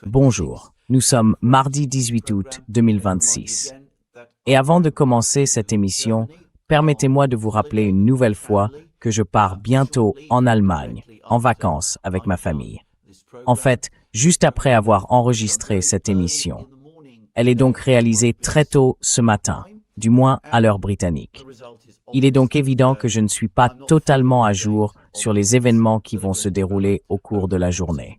Bonjour, nous sommes mardi 18 août 2026. Et avant de commencer cette émission, permettez-moi de vous rappeler une nouvelle fois que je pars bientôt en Allemagne, en vacances avec ma famille. En fait, juste après avoir enregistré cette émission. Elle est donc réalisée très tôt ce matin, du moins à l'heure britannique. Il est donc évident que je ne suis pas totalement à jour sur les événements qui vont se dérouler au cours de la journée.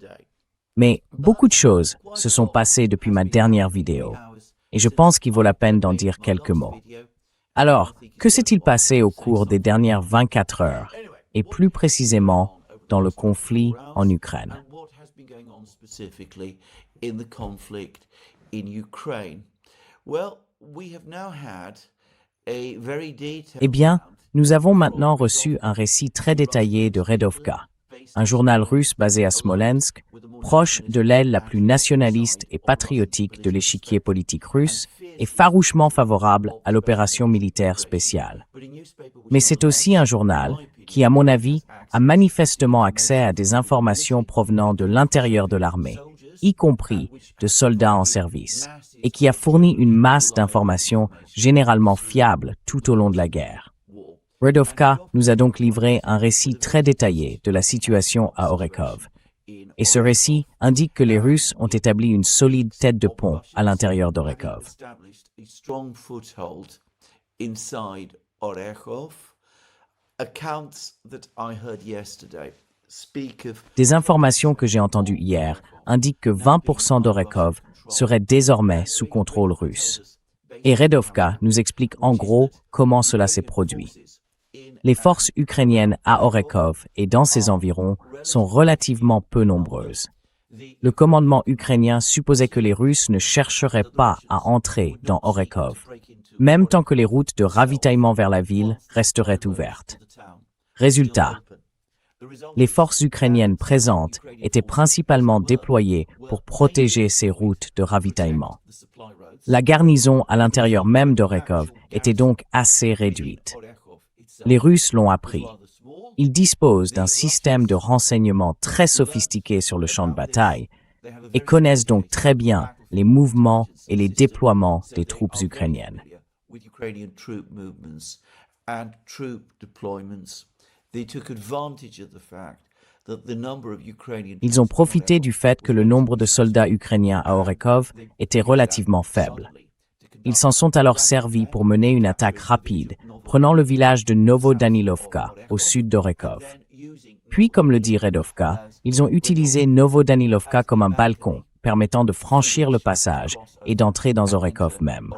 Mais beaucoup de choses se sont passées depuis ma dernière vidéo, et je pense qu'il vaut la peine d'en dire quelques mots. Alors, que s'est-il passé au cours des dernières 24 heures, et plus précisément dans le conflit en Ukraine? Eh bien, nous avons maintenant reçu un récit très détaillé de Redovka, un journal russe basé à Smolensk, proche de l'aile la plus nationaliste et patriotique de l'échiquier politique russe et farouchement favorable à l'opération militaire spéciale. Mais c'est aussi un journal qui, à mon avis, a manifestement accès à des informations provenant de l'intérieur de l'armée, y compris de soldats en service, et qui a fourni une masse d'informations généralement fiables tout au long de la guerre. Redovka nous a donc livré un récit très détaillé de la situation à Orekov. Et ce récit indique que les Russes ont établi une solide tête de pont à l'intérieur d'Orekov. Des informations que j'ai entendues hier indiquent que 20% d'Orekov serait désormais sous contrôle russe. Et Redovka nous explique en gros comment cela s'est produit. Les forces ukrainiennes à Orekov et dans ses environs sont relativement peu nombreuses. Le commandement ukrainien supposait que les Russes ne chercheraient pas à entrer dans Orekov, même tant que les routes de ravitaillement vers la ville resteraient ouvertes. Résultat, les forces ukrainiennes présentes étaient principalement déployées pour protéger ces routes de ravitaillement. La garnison à l'intérieur même d'Orekov était donc assez réduite. Les Russes l'ont appris. Ils disposent d'un système de renseignement très sophistiqué sur le champ de bataille et connaissent donc très bien les mouvements et les déploiements des troupes ukrainiennes. Ils ont profité du fait que le nombre de soldats ukrainiens à Orekov était relativement faible. Ils s'en sont alors servis pour mener une attaque rapide, prenant le village de Novodanilovka, au sud d'Orekov. Puis, comme le dit Redovka, ils ont utilisé Novodanilovka comme un balcon, permettant de franchir le passage et d'entrer dans Orekov même.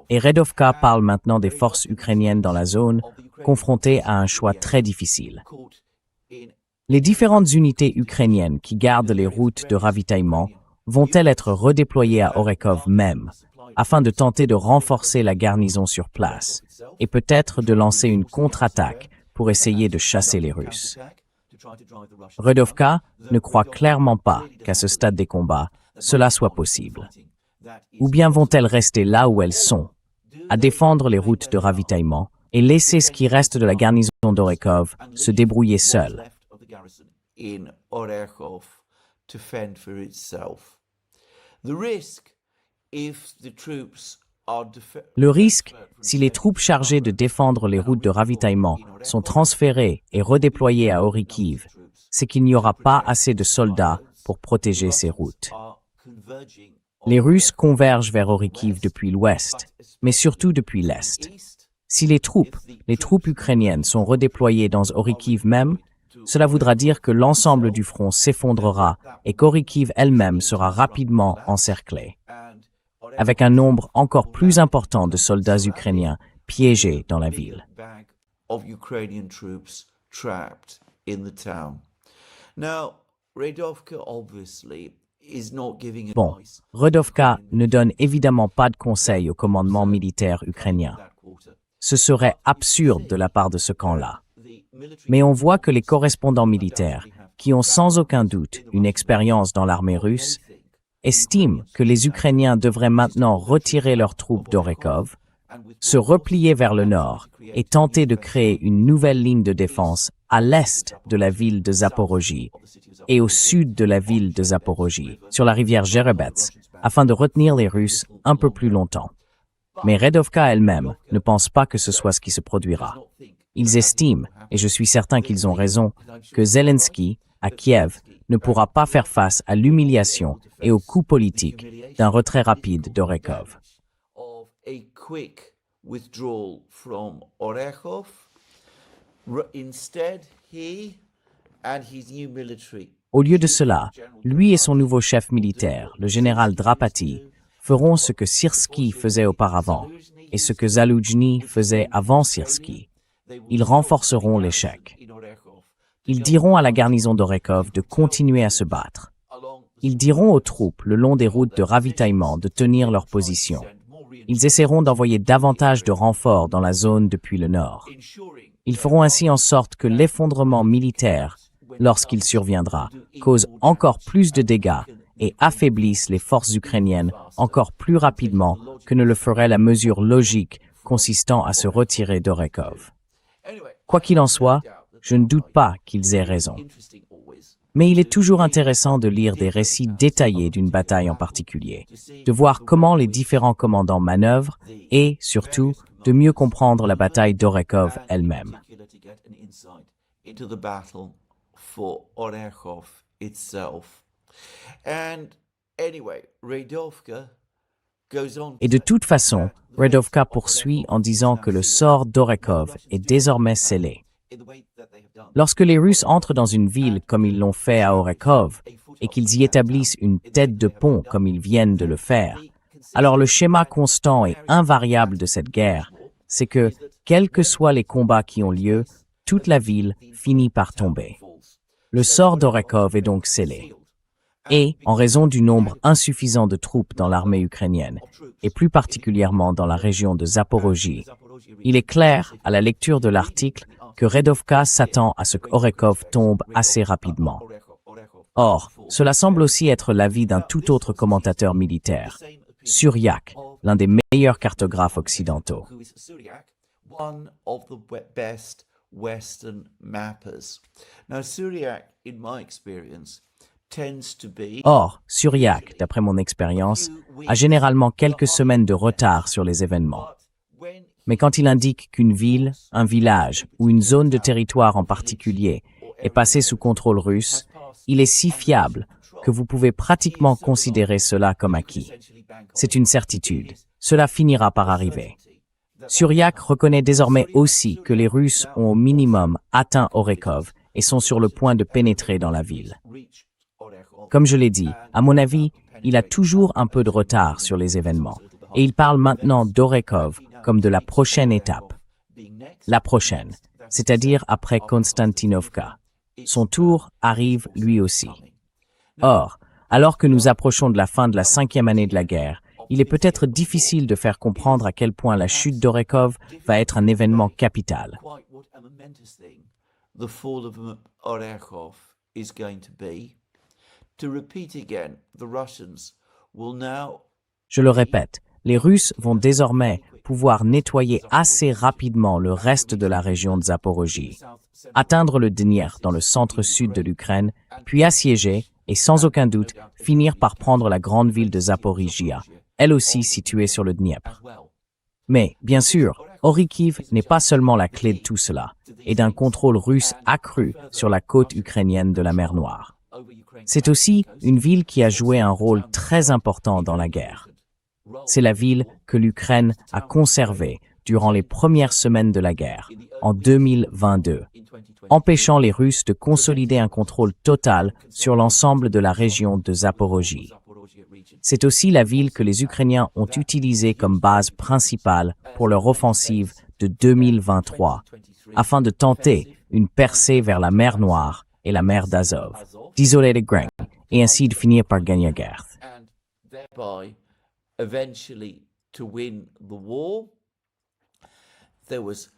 Et Redovka parle maintenant des forces ukrainiennes dans la zone, confrontées à un choix très difficile. Les différentes unités ukrainiennes qui gardent les routes de ravitaillement vont-elles être redéployées à Orekov même, afin de tenter de renforcer la garnison sur place, et peut-être de lancer une contre-attaque pour essayer de chasser les Russes. Redovka ne croit clairement pas qu'à ce stade des combats, cela soit possible. Ou bien vont-elles rester là où elles sont, à défendre les routes de ravitaillement, et laisser ce qui reste de la garnison d'Orekov se débrouiller seule. Le risque, si les troupes chargées de défendre les routes de ravitaillement sont transférées et redéployées à Orikhiv, c'est qu'il n'y aura pas assez de soldats pour protéger ces routes. Les Russes convergent vers Orikhiv depuis l'ouest, mais surtout depuis l'est. Si les troupes ukrainiennes sont redéployées dans Orikhiv même, cela voudra dire que l'ensemble du front s'effondrera et qu'Orikhiv elle-même sera rapidement encerclée, avec un nombre encore plus important de soldats ukrainiens piégés dans la ville. Bon, Redovka ne donne évidemment pas de conseils au commandement militaire ukrainien. Ce serait absurde de la part de ce camp-là. Mais on voit que les correspondants militaires, qui ont sans aucun doute une expérience dans l'armée russe, estiment que les Ukrainiens devraient maintenant retirer leurs troupes d'Orekov, se replier vers le nord et tenter de créer une nouvelle ligne de défense à l'est de la ville de Zaporozhye et au sud de la ville de Zaporozhye, sur la rivière Jerebets, afin de retenir les Russes un peu plus longtemps. Mais Redovka elle-même ne pense pas que ce soit ce qui se produira. Ils estiment, et je suis certain qu'ils ont raison, que Zelensky, à Kiev, ne pourra pas faire face à l'humiliation et au coup politique d'un retrait rapide d'Orekov. Au lieu de cela, lui et son nouveau chef militaire, le général Drapati, feront ce que Syrski faisait auparavant et ce que Zaloujny faisait avant Syrski. Ils renforceront l'échec. Ils diront à la garnison d'Orekov de continuer à se battre. Ils diront aux troupes le long des routes de ravitaillement de tenir leur position. Ils essaieront d'envoyer davantage de renforts dans la zone depuis le nord. Ils feront ainsi en sorte que l'effondrement militaire, lorsqu'il surviendra, cause encore plus de dégâts et affaiblisse les forces ukrainiennes encore plus rapidement que ne le ferait la mesure logique consistant à se retirer d'Orekov. Quoi qu'il en soit, je ne doute pas qu'ils aient raison. Mais il est toujours intéressant de lire des récits détaillés d'une bataille en particulier, de voir comment les différents commandants manœuvrent et, surtout, de mieux comprendre la bataille d'Orekov elle-même. Et de toute façon, Redovka poursuit en disant que le sort d'Orekov est désormais scellé. Lorsque les Russes entrent dans une ville comme ils l'ont fait à Orekov et qu'ils y établissent une tête de pont comme ils viennent de le faire, alors le schéma constant et invariable de cette guerre, c'est que, quels que soient les combats qui ont lieu, toute la ville finit par tomber. Le sort d'Orekov est donc scellé. Et, en raison du nombre insuffisant de troupes dans l'armée ukrainienne, et plus particulièrement dans la région de Zaporozhye, il est clair, à la lecture de l'article, que Redovka s'attend à ce qu'Orekov tombe assez rapidement. Or, cela semble aussi être l'avis d'un tout autre commentateur militaire, Suryak, l'un des meilleurs cartographes occidentaux. Or, Suryak, d'après mon expérience, a généralement quelques semaines de retard sur les événements. Mais quand il indique qu'une ville, un village ou une zone de territoire en particulier est passée sous contrôle russe, il est si fiable que vous pouvez pratiquement considérer cela comme acquis. C'est une certitude. Cela finira par arriver. Suryak reconnaît désormais aussi que les Russes ont au minimum atteint Orekov et sont sur le point de pénétrer dans la ville. Comme je l'ai dit, à mon avis, il a toujours un peu de retard sur les événements, et il parle maintenant d'Orekov comme de la prochaine étape. La prochaine, c'est-à-dire après Konstantinovka. Son tour arrive lui aussi. Or, alors que nous approchons de la fin de la 5e année de la guerre, il est peut-être difficile de faire comprendre à quel point la chute d'Orekov va être un événement capital. Je le répète, les Russes vont désormais pouvoir nettoyer assez rapidement le reste de la région de Zaporozhye, atteindre le Dniepr dans le centre-sud de l'Ukraine, puis assiéger et sans aucun doute finir par prendre la grande ville de Zaporizhia, elle aussi située sur le Dniepr. Mais, bien sûr, Orikhiv n'est pas seulement la clé de tout cela, et d'un contrôle russe accru sur la côte ukrainienne de la mer Noire. C'est aussi une ville qui a joué un rôle très important dans la guerre. C'est la ville que l'Ukraine a conservée durant les premières semaines de la guerre, en 2022, empêchant les Russes de consolider un contrôle total sur l'ensemble de la région de Zaporozhye. C'est aussi la ville que les Ukrainiens ont utilisée comme base principale pour leur offensive de 2023, afin de tenter une percée vers la mer Noire et la mer d'Azov, d'isoler les Grecs et ainsi de finir par gagner la guerre. Eventually to win the war. There was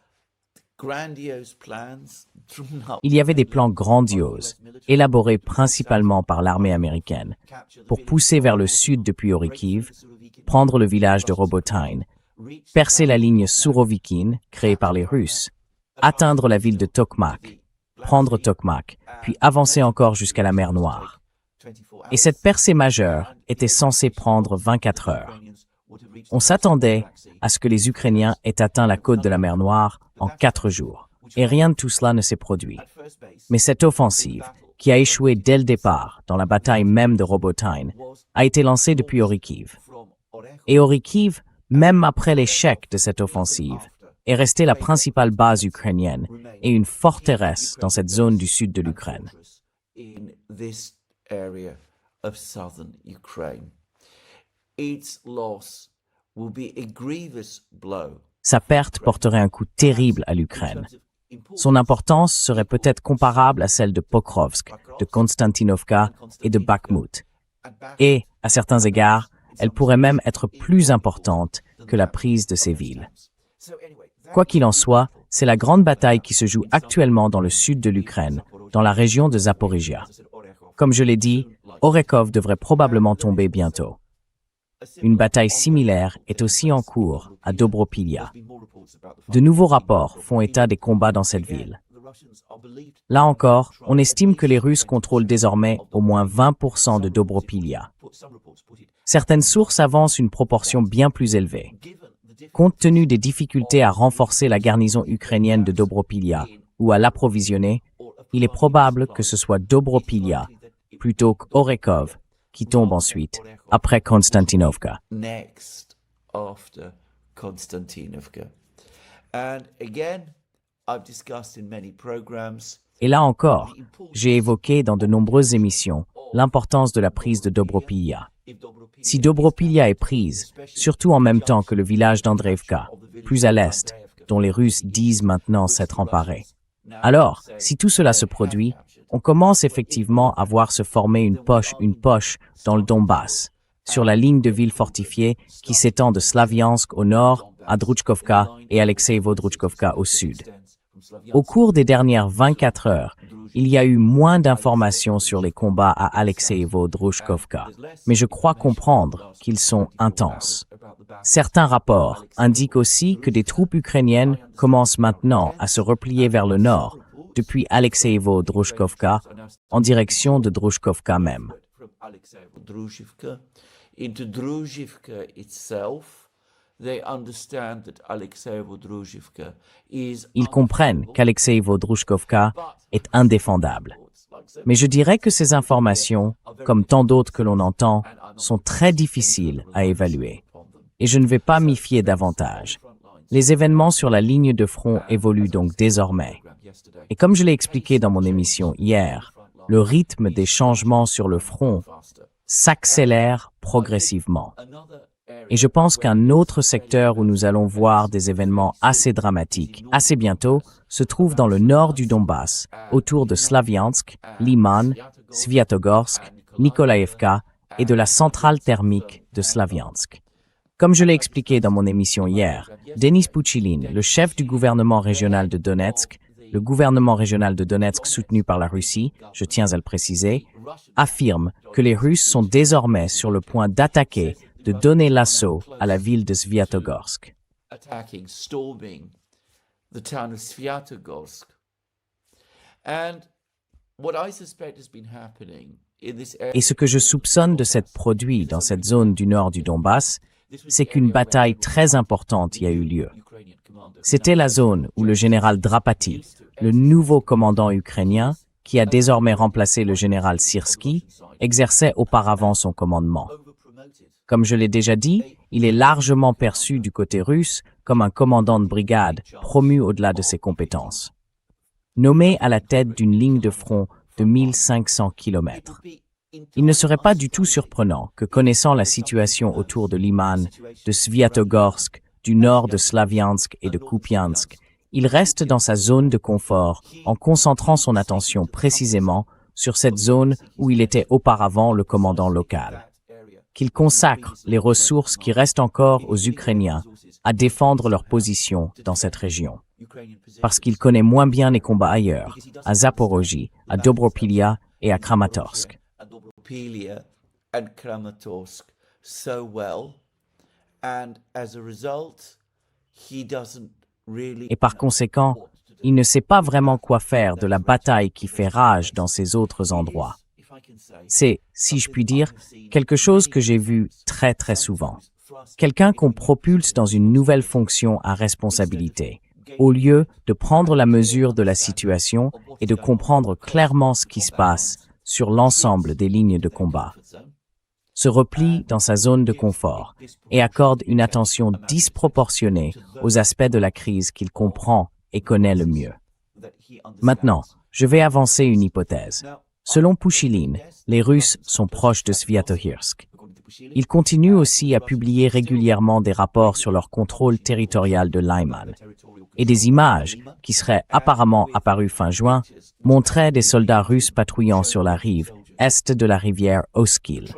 grandiose plans drawn up. Il y avait des plans grandioses, élaborés principalement par l'armée américaine, pour pousser vers le sud depuis Orikhiv, prendre le village de Robotyne, percer la ligne Sourovikine, créée par les Russes, atteindre la ville de Tokmak, prendre Tokmak, puis avancer encore jusqu'à la mer Noire. Et cette percée majeure était censée prendre 24 heures. On s'attendait à ce que les Ukrainiens aient atteint la côte de la mer Noire en 4 jours, et rien de tout cela ne s'est produit. Mais cette offensive, qui a échoué dès le départ dans la bataille même de Robotyne, a été lancée depuis Orikhiv. Et Orikhiv, même après l'échec de cette offensive, est restée la principale base ukrainienne et une forteresse dans cette zone du sud de l'Ukraine. Sa perte porterait un coup terrible à l'Ukraine. Son importance serait peut-être comparable à celle de Pokrovsk, de Konstantinovka et de Bakhmut. Et, à certains égards, elle pourrait même être plus importante que la prise de ces villes. Quoi qu'il en soit, c'est la grande bataille qui se joue actuellement dans le sud de l'Ukraine, dans la région de Zaporizhia. Comme je l'ai dit, Orekov devrait probablement tomber bientôt. Une bataille similaire est aussi en cours à Dobropilya. De nouveaux rapports font état des combats dans cette ville. Là encore, on estime que les Russes contrôlent désormais au moins 20% de Dobropilya. Certaines sources avancent une proportion bien plus élevée. Compte tenu des difficultés à renforcer la garnison ukrainienne de Dobropilya ou à l'approvisionner, il est probable que ce soit Dobropilya plutôt qu'Orekov qui tombe ensuite, après Konstantinovka. Et là encore, j'ai évoqué dans de nombreuses émissions l'importance de la prise de Dobropilya. Si Dobropilya est prise, surtout en même temps que le village d'Andreevka, plus à l'est, dont les Russes disent maintenant s'être emparés, alors, si tout cela se produit, on commence effectivement à voir se former une poche dans le Donbass, sur la ligne de villes fortifiées qui s'étend de Slaviansk au nord à Druchkovka et Alexeyevo-Druchkovka au sud. Au cours des dernières 24 heures, il y a eu moins d'informations sur les combats à Alexeyevo-Druchkovka, mais je crois comprendre qu'ils sont intenses. Certains rapports indiquent aussi que des troupes ukrainiennes commencent maintenant à se replier vers le nord, depuis Alexeyevo-Druchkovka, en direction de Druchkovka même. Ils comprennent qu'Alexeyevo-Druchkovka est indéfendable. Mais je dirais que ces informations, comme tant d'autres que l'on entend, sont très difficiles à évaluer. Et je ne vais pas m'y fier davantage. Les événements sur la ligne de front évoluent donc désormais. Et comme je l'ai expliqué dans mon émission hier, le rythme des changements sur le front s'accélère progressivement. Et je pense qu'un autre secteur où nous allons voir des événements assez dramatiques, assez bientôt, se trouve dans le nord du Donbass, autour de Slaviansk, Liman, Sviatogorsk, Nikolaïevka et de la centrale thermique de Slaviansk. Comme je l'ai expliqué dans mon émission hier, Denis Pouchilin, le chef du gouvernement régional de Donetsk, le gouvernement régional de Donetsk soutenu par la Russie, je tiens à le préciser, affirme que les Russes sont désormais sur le point d'attaquer, de donner l'assaut à la ville de Sviatogorsk. Et ce que je soupçonne de s'être produit dans cette zone du nord du Donbass, c'est qu'une bataille très importante y a eu lieu. C'était la zone où le général Drapati, le nouveau commandant ukrainien, qui a désormais remplacé le général Syrski, exerçait auparavant son commandement. Comme je l'ai déjà dit, il est largement perçu du côté russe comme un commandant de brigade promu au-delà de ses compétences. Nommé à la tête d'une ligne de front de 1500 km. Il ne serait pas du tout surprenant que, connaissant la situation autour de Liman, de Sviatogorsk, du nord de Slaviansk et de Kupiansk, il reste dans sa zone de confort en concentrant son attention précisément sur cette zone où il était auparavant le commandant local. Qu'il consacre les ressources qui restent encore aux Ukrainiens à défendre leur position dans cette région. Parce qu'il connaît moins bien les combats ailleurs, à Zaporozhye, à Dobropilya et à Kramatorsk. And as a result, he doesn't really Et par conséquent, il ne sait pas vraiment quoi faire de la bataille qui fait rage dans ces autres endroits. C'est, si je puis dire, quelque chose que j'ai vu très souvent. Quelqu'un qu'on propulse dans une nouvelle fonction à responsabilité, au lieu de prendre la mesure de la situation et de comprendre clairement ce qui se passe sur l'ensemble des lignes de combat, se replie dans sa zone de confort et accorde une attention disproportionnée aux aspects de la crise qu'il comprend et connaît le mieux. Maintenant, je vais avancer une hypothèse. Selon Pouchiline, les Russes sont proches de Sviatohirsk. Ils continuent aussi à publier régulièrement des rapports sur leur contrôle territorial de Lyman. Et des images, qui seraient apparemment apparues fin juin, montraient des soldats russes patrouillant sur la rive est de la rivière Oskil.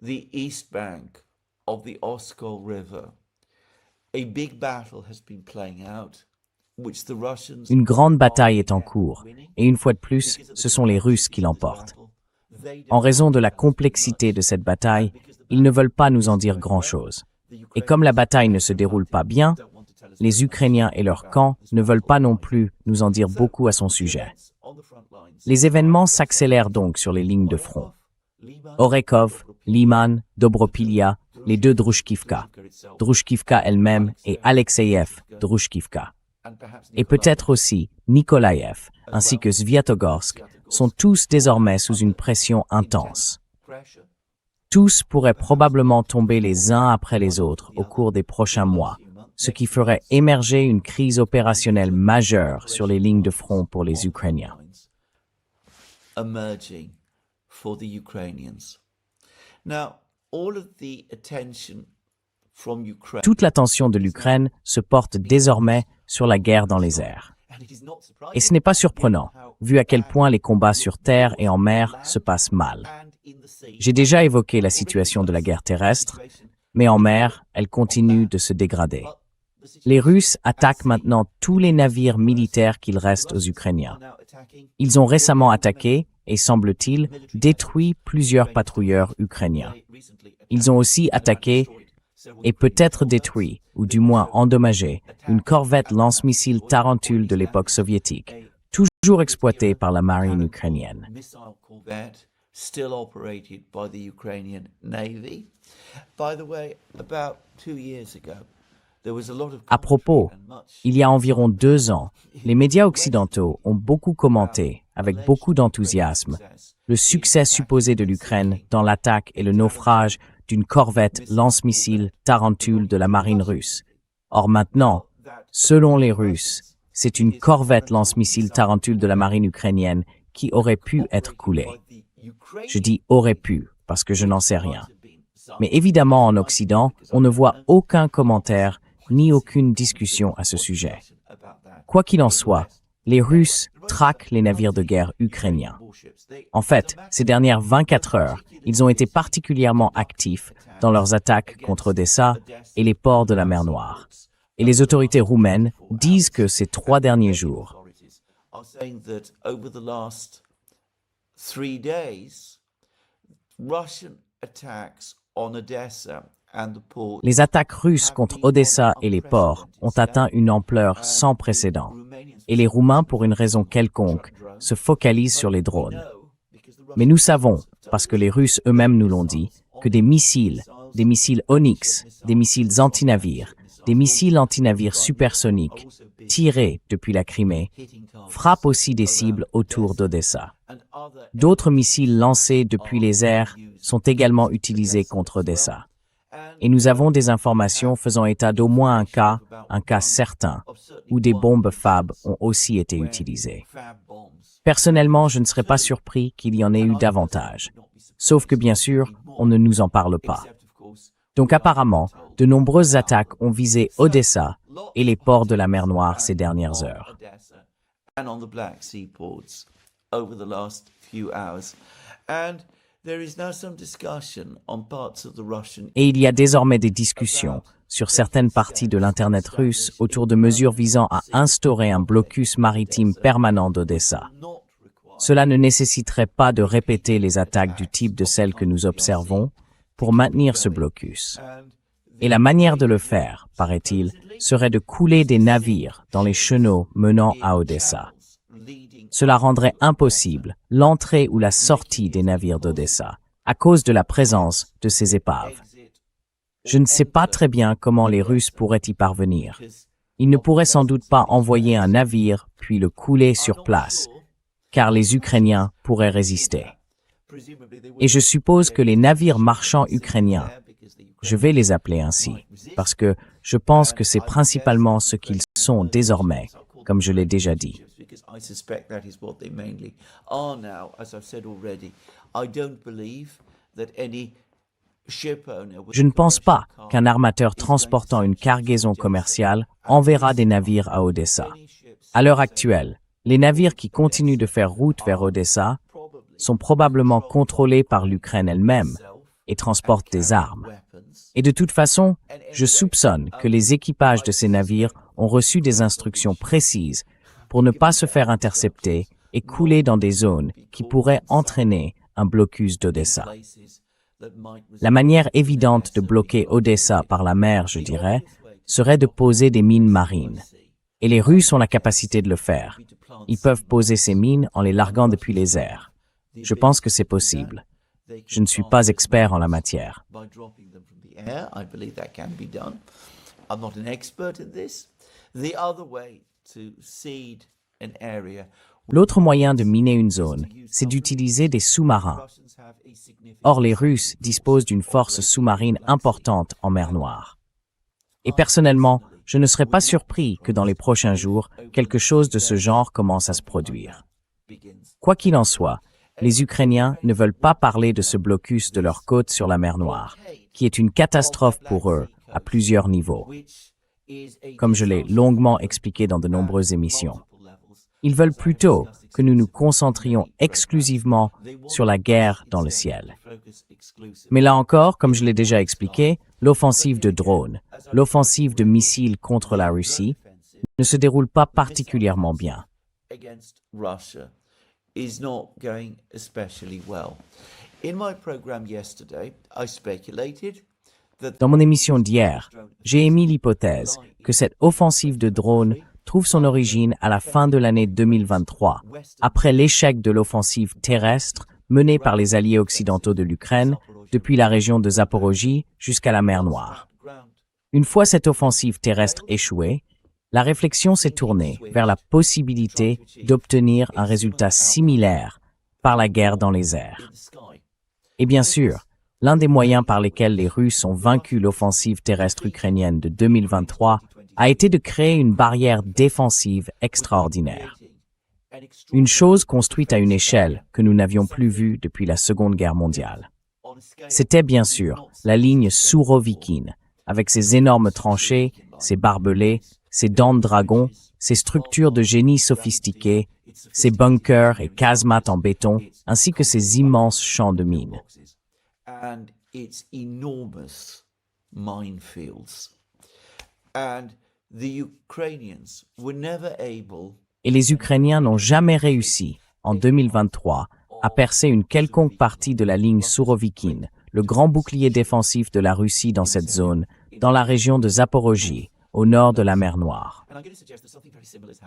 The east bank of the Oskol River. A big battle has been playing out, which the Russians Une grande bataille est en cours, et une fois de plus, ce sont les Russes qui l'emportent. En raison de la complexité de cette bataille, ils ne veulent pas nous en dire grand-chose. Et comme la bataille ne se déroule pas bien, les Ukrainiens et leur camp ne veulent pas non plus nous en dire beaucoup à son sujet. Les événements s'accélèrent donc sur les lignes de front. Orekov, Liman, Dobropilia, les deux Drushkivka, Drushkivka elle-même et Alexeyev, Drushkivka. Et peut-être aussi Nikolaïev, ainsi que Sviatogorsk, sont tous désormais sous une pression intense. Tous pourraient probablement tomber les uns après les autres au cours des prochains mois, ce qui ferait émerger une crise opérationnelle majeure sur les lignes de front pour les Ukrainiens. emerging for the Ukrainians. Now, all of the attention from Ukraine. Toute l'attention de l'Ukraine se porte désormais sur la guerre dans les airs. Et ce n'est pas surprenant, vu à quel point les combats sur terre et en mer se passent mal. J'ai déjà évoqué la situation de la guerre terrestre, mais en mer, elle continue de se dégrader. Les Russes attaquent maintenant tous les navires militaires qu'il reste aux Ukrainiens. Ils ont récemment attaqué, et semble-t-il, détruit plusieurs patrouilleurs ukrainiens. Ils ont aussi attaqué, et peut-être détruit, ou du moins endommagé, une corvette lance-missiles Tarantule de l'époque soviétique, toujours exploitée par la marine ukrainienne. Still operated by the Ukrainian Navy. By the way, about 2 years ago, there was a lot of À propos, il y a environ 2 ans, les médias occidentaux ont beaucoup commenté, avec beaucoup d'enthousiasme, le succès supposé de l'Ukraine dans l'attaque et le naufrage d'une corvette lance-missiles Tarantule de la marine russe. Or maintenant, selon les Russes, c'est une corvette lance-missiles Tarantule de la marine ukrainienne qui aurait pu être coulée. Je dis aurait pu, parce que je n'en sais rien. Mais évidemment, en Occident, on ne voit aucun commentaire ni aucune discussion à ce sujet. Quoi qu'il en soit, les Russes traquent les navires de guerre ukrainiens. En fait, ces dernières 24 heures, ils ont été particulièrement actifs dans leurs attaques contre Odessa et les ports de la mer Noire. Et les autorités roumaines disent que ces 3 derniers jours, 3 days, Russian attacks on Odessa and the port. les attaques russes contre Odessa et les ports ont atteint une ampleur sans précédent. Et les Roumains, pour une raison quelconque, se focalisent sur les drones. Mais nous savons, parce que les Russes eux-mêmes nous l'ont dit, que des missiles Onyx, des missiles antinavires, des missiles antinavires supersoniques, tirés depuis la Crimée, frappent aussi des cibles autour d'Odessa. D'autres missiles lancés depuis les airs sont également utilisés contre Odessa. Et nous avons des informations faisant état d'au moins un cas certain, où des bombes FAB ont aussi été utilisées. Personnellement, je ne serais pas surpris qu'il y en ait eu davantage. Sauf que bien sûr, on ne nous en parle pas. Donc apparemment, de nombreuses attaques ont visé Odessa et les ports de la mer Noire ces dernières heures. Over the last few hours. And there is now some discussion on parts of the Russian. Et il y a désormais des discussions sur certaines parties de l'Internet russe autour de mesures visant à instaurer un blocus maritime permanent d'Odessa. Cela ne nécessiterait pas de répéter les attaques du type de celles que nous observons pour maintenir ce blocus. Et la manière de le faire, paraît-il, serait de couler des navires dans les chenaux menant à Odessa. Cela rendrait impossible l'entrée ou la sortie des navires d'Odessa à cause de la présence de ces épaves. Je ne sais pas très bien comment les Russes pourraient y parvenir. Ils ne pourraient sans doute pas envoyer un navire puis le couler sur place, car les Ukrainiens pourraient résister. Et je suppose que les navires marchands ukrainiens, je vais les appeler ainsi, parce que je pense que c'est principalement ce qu'ils sont désormais, comme je l'ai déjà dit. Je ne pense pas qu'un armateur transportant une cargaison commerciale enverra des navires à Odessa. À l'heure actuelle, les navires qui continuent de faire route vers Odessa sont probablement contrôlés par l'Ukraine elle-même et transportent des armes. Et de toute façon, je soupçonne que les équipages de ces navires ont reçu des instructions précises pour ne pas se faire intercepter et couler dans des zones qui pourraient entraîner un blocus d'Odessa. La manière évidente de bloquer Odessa par la mer, je dirais, serait de poser des mines marines. Et les Russes ont la capacité de le faire. Ils peuvent poser ces mines en les larguant depuis les airs. Je pense que c'est possible. Je ne suis pas expert en la matière. L'autre moyen de miner une zone, c'est d'utiliser des sous-marins. Or, les Russes disposent d'une force sous-marine importante en mer Noire. Et personnellement, je ne serais pas surpris que dans les prochains jours, quelque chose de ce genre commence à se produire. Quoi qu'il en soit, les Ukrainiens ne veulent pas parler de ce blocus de leur côte sur la mer Noire, qui est une catastrophe pour eux à plusieurs niveaux, comme je l'ai longuement expliqué dans de nombreuses émissions. Ils veulent plutôt que nous nous concentrions exclusivement sur la guerre dans le ciel. Mais là encore, comme je l'ai déjà expliqué, l'offensive de drones, l'offensive de missiles contre la Russie ne se déroule pas particulièrement bien. Dans mon émission d'hier, j'ai émis l'hypothèse que cette offensive de drones trouve son origine à la fin de l'année 2023, après l'échec de l'offensive terrestre menée par les alliés occidentaux de l'Ukraine depuis la région de Zaporojie jusqu'à la mer Noire. Une fois cette offensive terrestre échouée, la réflexion s'est tournée vers la possibilité d'obtenir un résultat similaire par la guerre dans les airs. Et bien sûr, l'un des moyens par lesquels les Russes ont vaincu l'offensive terrestre ukrainienne de 2023 a été de créer une barrière défensive extraordinaire. Une chose construite à une échelle que nous n'avions plus vue depuis la Seconde Guerre mondiale. C'était bien sûr la ligne Sourovikine, avec ses énormes tranchées, ses barbelés, ses dents de dragon, ses structures de génie sophistiquées, ses bunkers et casemates en béton, ainsi que ses immenses champs de mines. Et les Ukrainiens n'ont jamais réussi, en 2023, à percer une quelconque partie de la ligne Sourovikine, le grand bouclier défensif de la Russie dans cette zone, dans la région de Zaporojie, au nord de la mer Noire.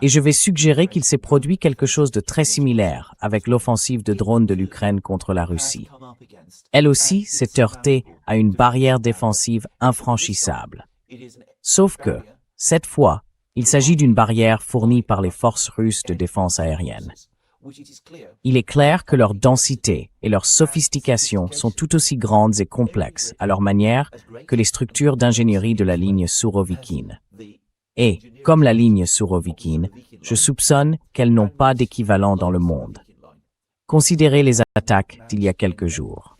Et je vais suggérer qu'il s'est produit quelque chose de très similaire avec l'offensive de drones de l'Ukraine contre la Russie. Elle aussi s'est heurtée à une barrière défensive infranchissable. Sauf que, cette fois, il s'agit d'une barrière fournie par les forces russes de défense aérienne. Il est clair que leur densité et leur sophistication sont tout aussi grandes et complexes à leur manière que les structures d'ingénierie de la ligne Sourovikine. Et, comme la ligne Sourovikine, je soupçonne qu'elles n'ont pas d'équivalent dans le monde. Considérez les attaques d'il y a quelques jours.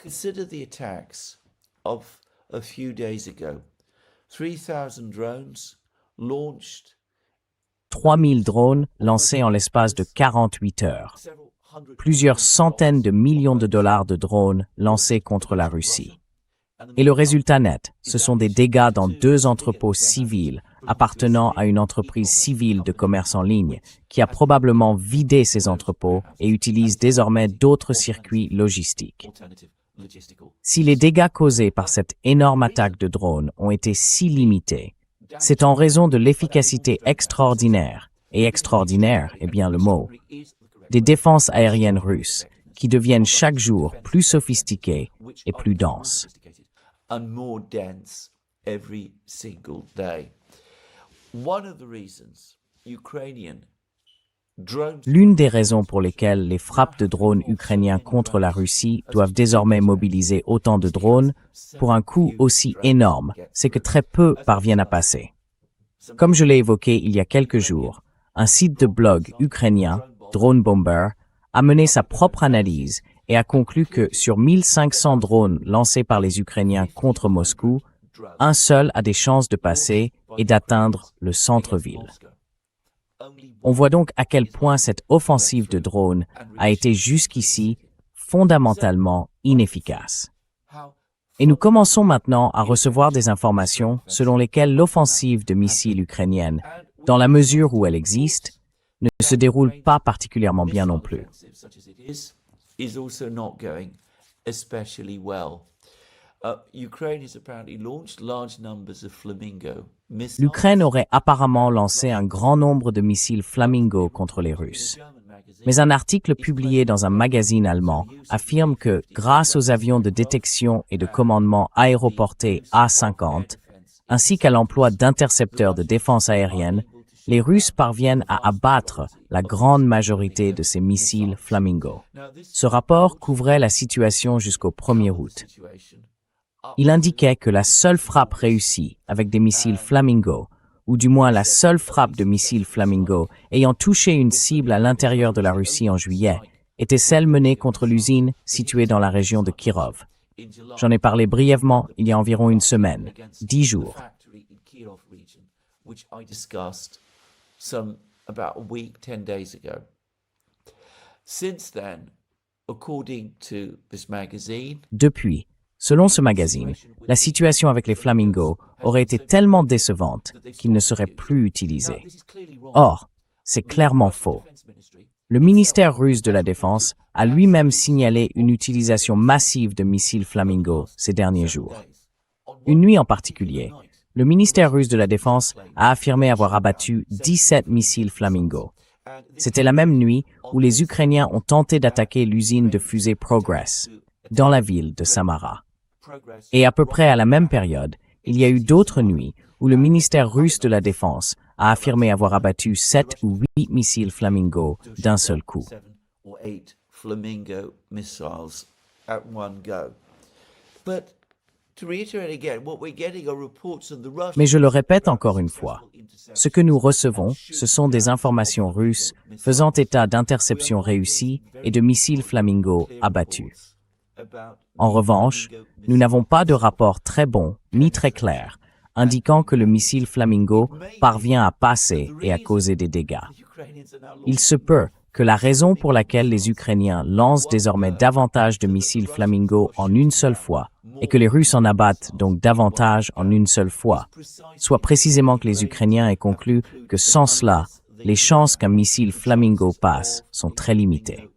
Consider the attacks of a few days ago. 3,000 drones launched. 3000 drones lancés en l'espace de 48 heures. Plusieurs centaines de millions de dollars de drones lancés contre la Russie. Et le résultat net, ce sont des dégâts dans 2 entrepôts civils appartenant à une entreprise civile de commerce en ligne qui a probablement vidé ces entrepôts et utilise désormais d'autres circuits logistiques. Si les dégâts causés par cette énorme attaque de drone ont été si limités, c'est en raison de l'efficacité extraordinaire, et extraordinaire est bien le mot, des défenses aériennes russes, qui deviennent chaque jour plus sophistiquées et plus denses. And more dense every single day. One of the reasons Ukrainian drones L'une des raisons pour lesquelles les frappes de drones ukrainiens contre la Russie doivent désormais mobiliser autant de drones pour un coût aussi énorme, c'est que très peu parviennent à passer. Comme je l'ai évoqué il y a quelques jours, un site de blog ukrainien, Drone Bomber, a mené sa propre analyse et a conclu que sur 1500 drones lancés par les Ukrainiens contre Moscou, un seul a des chances de passer et d'atteindre le centre-ville. On voit donc à quel point cette offensive de drones a été jusqu'ici fondamentalement inefficace. Et nous commençons maintenant à recevoir des informations selon lesquelles l'offensive de missiles ukrainienne, dans la mesure où elle existe, ne se déroule pas particulièrement bien non plus. is also not going especially well. Ukraine has apparently launched large numbers of Flamingo missiles. L'Ukraine aurait apparemment lancé un grand nombre de missiles Flamingo contre les Russes. Mais un article publié dans un magazine allemand affirme que, grâce aux avions de détection et de commandement aéroportés A-50, ainsi qu'à l'emploi d'intercepteurs de défense aérienne, les Russes parviennent à abattre la grande majorité de ces missiles Flamingo. Ce rapport couvrait la situation jusqu'au 1er août. Il indiquait que la seule frappe réussie avec des missiles Flamingo, ou du moins la seule frappe de missiles Flamingo ayant touché une cible à l'intérieur de la Russie en juillet, était celle menée contre l'usine située dans la région de Kirov. J'en ai parlé brièvement il y a environ une semaine, 10 jours. Some about a week, 10 days ago. Since then, according to this magazine, Depuis, selon ce magazine, la situation avec les Flamingo aurait été tellement décevante qu'ils ne seraient plus utilisés. Or, c'est clairement faux. Le ministère russe de la Défense a lui-même signalé une utilisation massive de missiles Flamingo ces derniers jours. Une nuit en particulier, le ministère russe de la Défense a affirmé avoir abattu 17 missiles Flamingo. C'était la même nuit où les Ukrainiens ont tenté d'attaquer l'usine de fusées Progress, dans la ville de Samara. Et à peu près à la même période, il y a eu d'autres nuits où le ministère russe de la Défense a affirmé avoir abattu 7 ou 8 missiles Flamingo d'un seul coup. Mais je le répète encore une fois, ce que nous recevons, ce sont des informations russes faisant état d'interceptions réussies et de missiles Flamingo abattus. En revanche, nous n'avons pas de rapport très bon ni très clair indiquant que le missile Flamingo parvient à passer et à causer des dégâts. Il se peut que la raison pour laquelle les Ukrainiens lancent désormais davantage de missiles Flamingo en une seule fois et que les Russes en abattent donc davantage en une seule fois, soit précisément que les Ukrainiens aient conclu que sans cela, les chances qu'un missile Flamingo passe sont très limitées.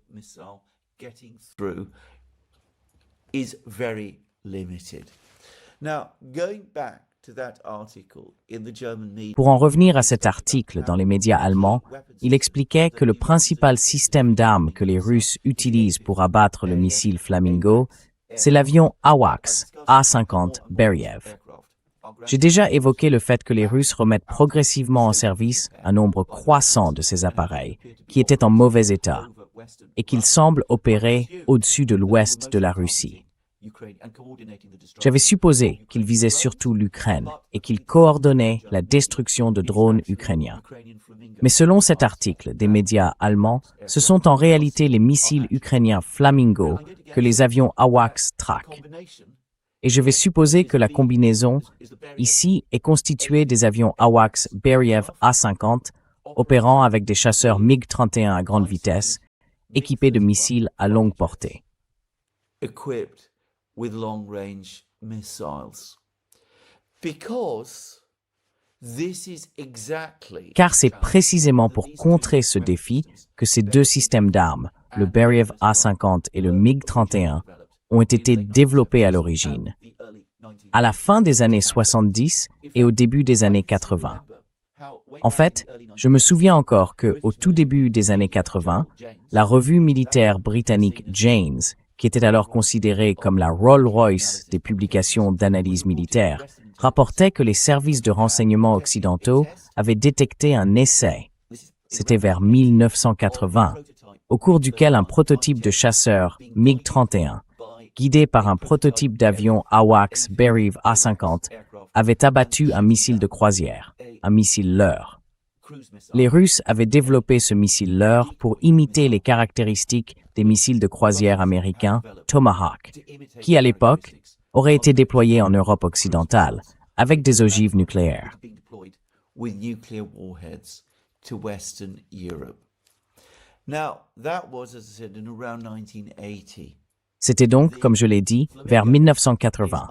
Pour en revenir à cet article dans les médias allemands, il expliquait que le principal système d'armes que les Russes utilisent pour abattre le missile Flamingo, c'est l'avion AWACS A-50 Beriev. J'ai déjà évoqué le fait que les Russes remettent progressivement en service un nombre croissant de ces appareils, qui étaient en mauvais état, et qu'ils semblent opérer au-dessus de l'ouest de la Russie. J'avais supposé qu'ils visaient surtout l'Ukraine et qu'ils coordonnaient la destruction de drones ukrainiens. Mais selon cet article des médias allemands, ce sont en réalité les missiles ukrainiens Flamingo que les avions AWACS traquent. Et je vais supposer que la combinaison ici est constituée des avions AWACS Beriev A-50 opérant avec des chasseurs MiG-31 à grande vitesse, équipés de missiles à longue portée. With long-range missiles. Car c'est précisément pour contrer ce défi que ces deux systèmes d'armes, le Beriev A-50 et le MiG-31, ont été développés à l'origine, à la fin des années 70 et au début des années 80. En fait, je me souviens encore que, au tout début des années 80, la revue militaire britannique Jane's, qui était alors considérée comme la Rolls-Royce des publications d'analyse militaire, rapportait que les services de renseignement occidentaux avaient détecté un essai, c'était vers 1980, au cours duquel un prototype de chasseur MiG-31, guidé par un prototype d'avion AWACS Bereave A-50, avait abattu un missile de croisière, un missile leurre. Les Russes avaient développé ce missile leurre pour imiter les caractéristiques des missiles de croisière américains Tomahawk, qui à l'époque auraient été déployés en Europe occidentale avec des ogives nucléaires. C'était donc, comme je l'ai dit, vers 1980.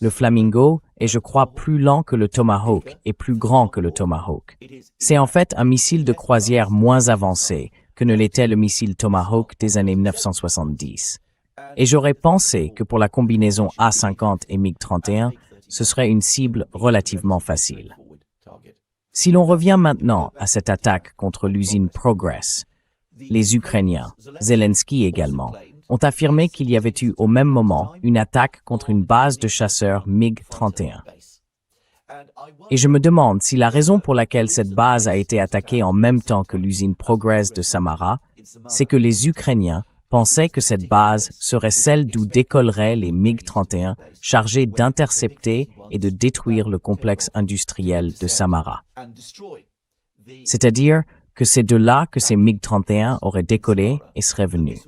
Le Flamingo est, je crois, plus lent que le Tomahawk et plus grand que le Tomahawk. C'est en fait un missile de croisière moins avancé que ne l'était le missile Tomahawk des années 1970. Et j'aurais pensé que pour la combinaison A-50 et MiG-31, ce serait une cible relativement facile. Si l'on revient maintenant à cette attaque contre l'usine Progress, les Ukrainiens, Zelensky également, ont affirmé qu'il y avait eu au même moment une attaque contre une base de chasseurs MiG-31. Et je me demande si la raison pour laquelle cette base a été attaquée en même temps que l'usine Progress de Samara, c'est que les Ukrainiens pensaient que cette base serait celle d'où décolleraient les MiG-31 chargés d'intercepter et de détruire le complexe industriel de Samara. C'est-à-dire que c'est de là que ces MiG-31 auraient décollé et seraient venus.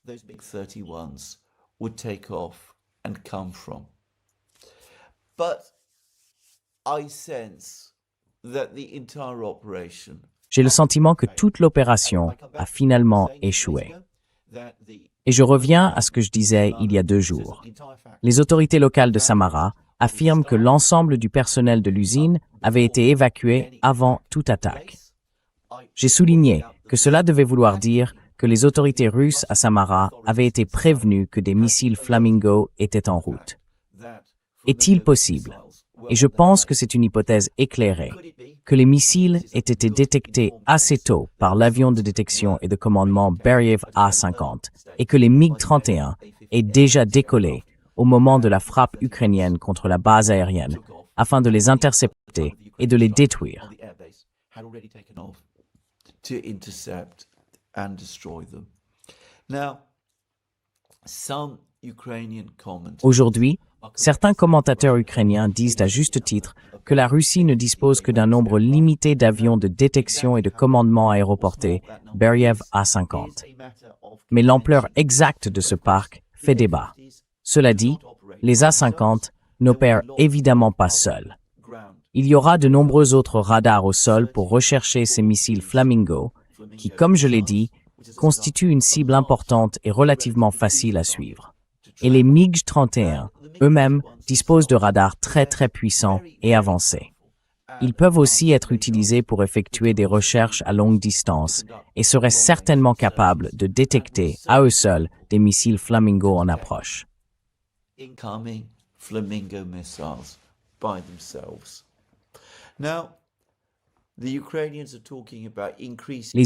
Those MiG-31s would take off and come from. But I sense that the entire operation. J'ai le sentiment que toute l'opération a finalement échoué. Et je reviens à ce que je disais il y a 2 jours. Les autorités locales de Samara affirment que l'ensemble du personnel de l'usine avait été évacué avant toute attaque. J'ai souligné que cela devait vouloir dire que les autorités russes à Samara avaient été prévenues que des missiles Flamingo étaient en route. Est-il possible, et je pense que c'est une hypothèse éclairée, que les missiles aient été détectés assez tôt par l'avion de détection et de commandement Bereave A-50 et que les MiG-31 aient déjà décollé au moment de la frappe ukrainienne contre la base aérienne afin de les intercepter et de les détruire? And destroy them. Now, some Ukrainian commentators. Aujourd'hui, certains commentateurs ukrainiens disent à juste titre que la Russie ne dispose que d'un nombre limité d'avions de détection et de commandement aéroportés Bereave A-50. Mais l'ampleur exacte de ce parc fait débat. Cela dit, les A-50 n'opèrent évidemment pas seuls. Il y aura de nombreux autres radars au sol pour rechercher ces missiles Flamingo, qui, comme je l'ai dit, constituent une cible importante et relativement facile à suivre. Et les MiG-31, eux-mêmes, disposent de radars très puissants et avancés. Ils peuvent aussi être utilisés pour effectuer des recherches à longue distance et seraient certainement capables de détecter, à eux seuls, des missiles Flamingo en approche. Incoming Flamingo missiles by themselves. Now, les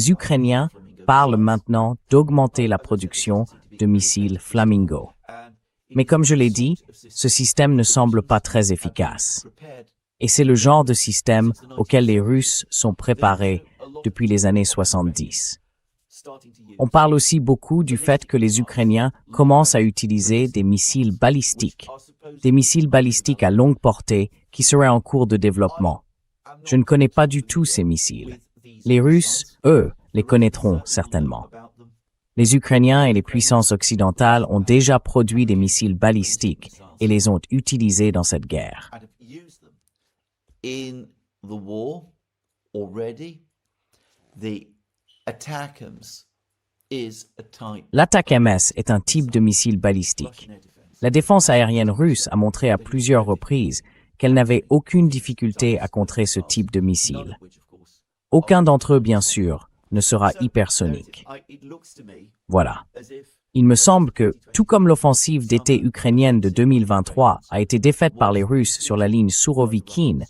Ukrainiens parlent maintenant d'augmenter la production de missiles Flamingo. Mais comme je l'ai dit, ce système ne semble pas très efficace. Et c'est le genre de système auquel les Russes sont préparés depuis les années 70. On parle aussi beaucoup du fait que les Ukrainiens commencent à utiliser des missiles balistiques à longue portée qui seraient en cours de développement. Je ne connais pas du tout ces missiles. Les Russes, eux, les connaîtront certainement. Les Ukrainiens et les puissances occidentales ont déjà produit des missiles balistiques et les ont utilisés dans cette guerre. L'ATACMS est un type de missile balistique. La défense aérienne russe a montré à plusieurs reprises qu'elle n'avait aucune difficulté à contrer ce type de missile. Aucun d'entre eux, bien sûr, ne sera hypersonique. Voilà. Il me semble que, tout comme l'offensive d'été ukrainienne de 2023 a été défaite par les Russes sur la ligne Surovikine,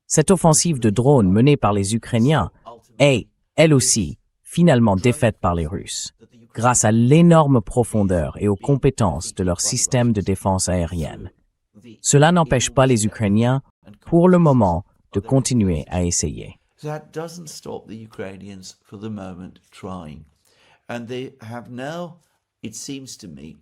cette offensive de drones menée par les Ukrainiens est, elle aussi, finalement défaite par les Russes, grâce à l'énorme profondeur et aux compétences de leur système de défense aérienne. Cela n'empêche pas les Ukrainiens, pour le moment, de continuer à essayer. That doesn't stop the Ukrainians for the moment trying. And they have now, it seems to me,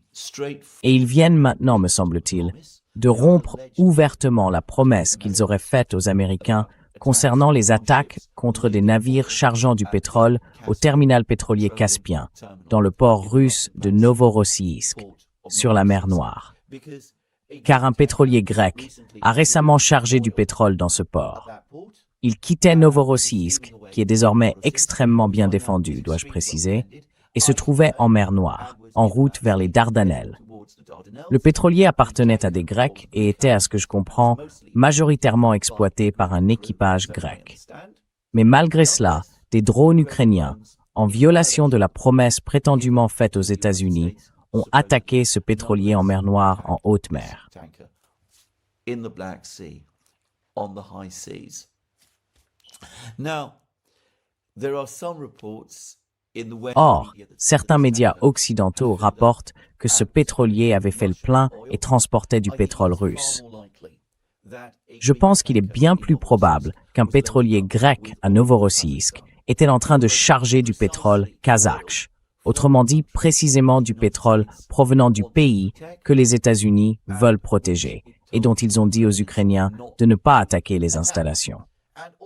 Et ils viennent maintenant, me semble-t-il, de rompre ouvertement la promesse qu'ils auraient faite aux Américains concernant les attaques contre des navires chargeant du pétrole au terminal pétrolier Caspien, dans le port russe de Novorossiysk, sur la mer Noire. Car un pétrolier grec a récemment chargé du pétrole dans ce port. Il quittait Novorossiysk, qui est désormais extrêmement bien défendu, dois-je préciser, et se trouvait en mer Noire, en route vers les Dardanelles. Le pétrolier appartenait à des Grecs et était, à ce que je comprends, majoritairement exploité par un équipage grec. Mais malgré cela, des drones ukrainiens, en violation de la promesse prétendument faite aux États-Unis, ont attaqué ce pétrolier en mer Noire en haute mer. Or, certains médias occidentaux rapportent que ce pétrolier avait fait le plein et transportait du pétrole russe. Je pense qu'il est bien plus probable qu'un pétrolier grec à Novorossiysk était en train de charger du pétrole kazakh, autrement dit précisément du pétrole provenant du pays que les États-Unis veulent protéger et dont ils ont dit aux Ukrainiens de ne pas attaquer les installations.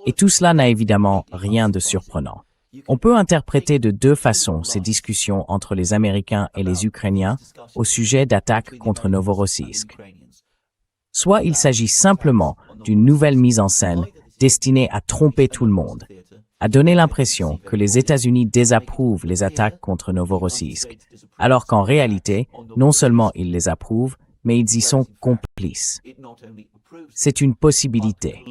Et tout cela n'a évidemment rien de surprenant. On peut interpréter de deux façons ces discussions entre les Américains et les Ukrainiens au sujet d'attaques contre Novorossiysk. Soit il s'agit simplement d'une nouvelle mise en scène destinée à tromper tout le monde, à donner l'impression que les États-Unis désapprouvent les attaques contre Novorossiysk, alors qu'en réalité, non seulement ils les approuvent, mais ils y sont complices. C'est une possibilité.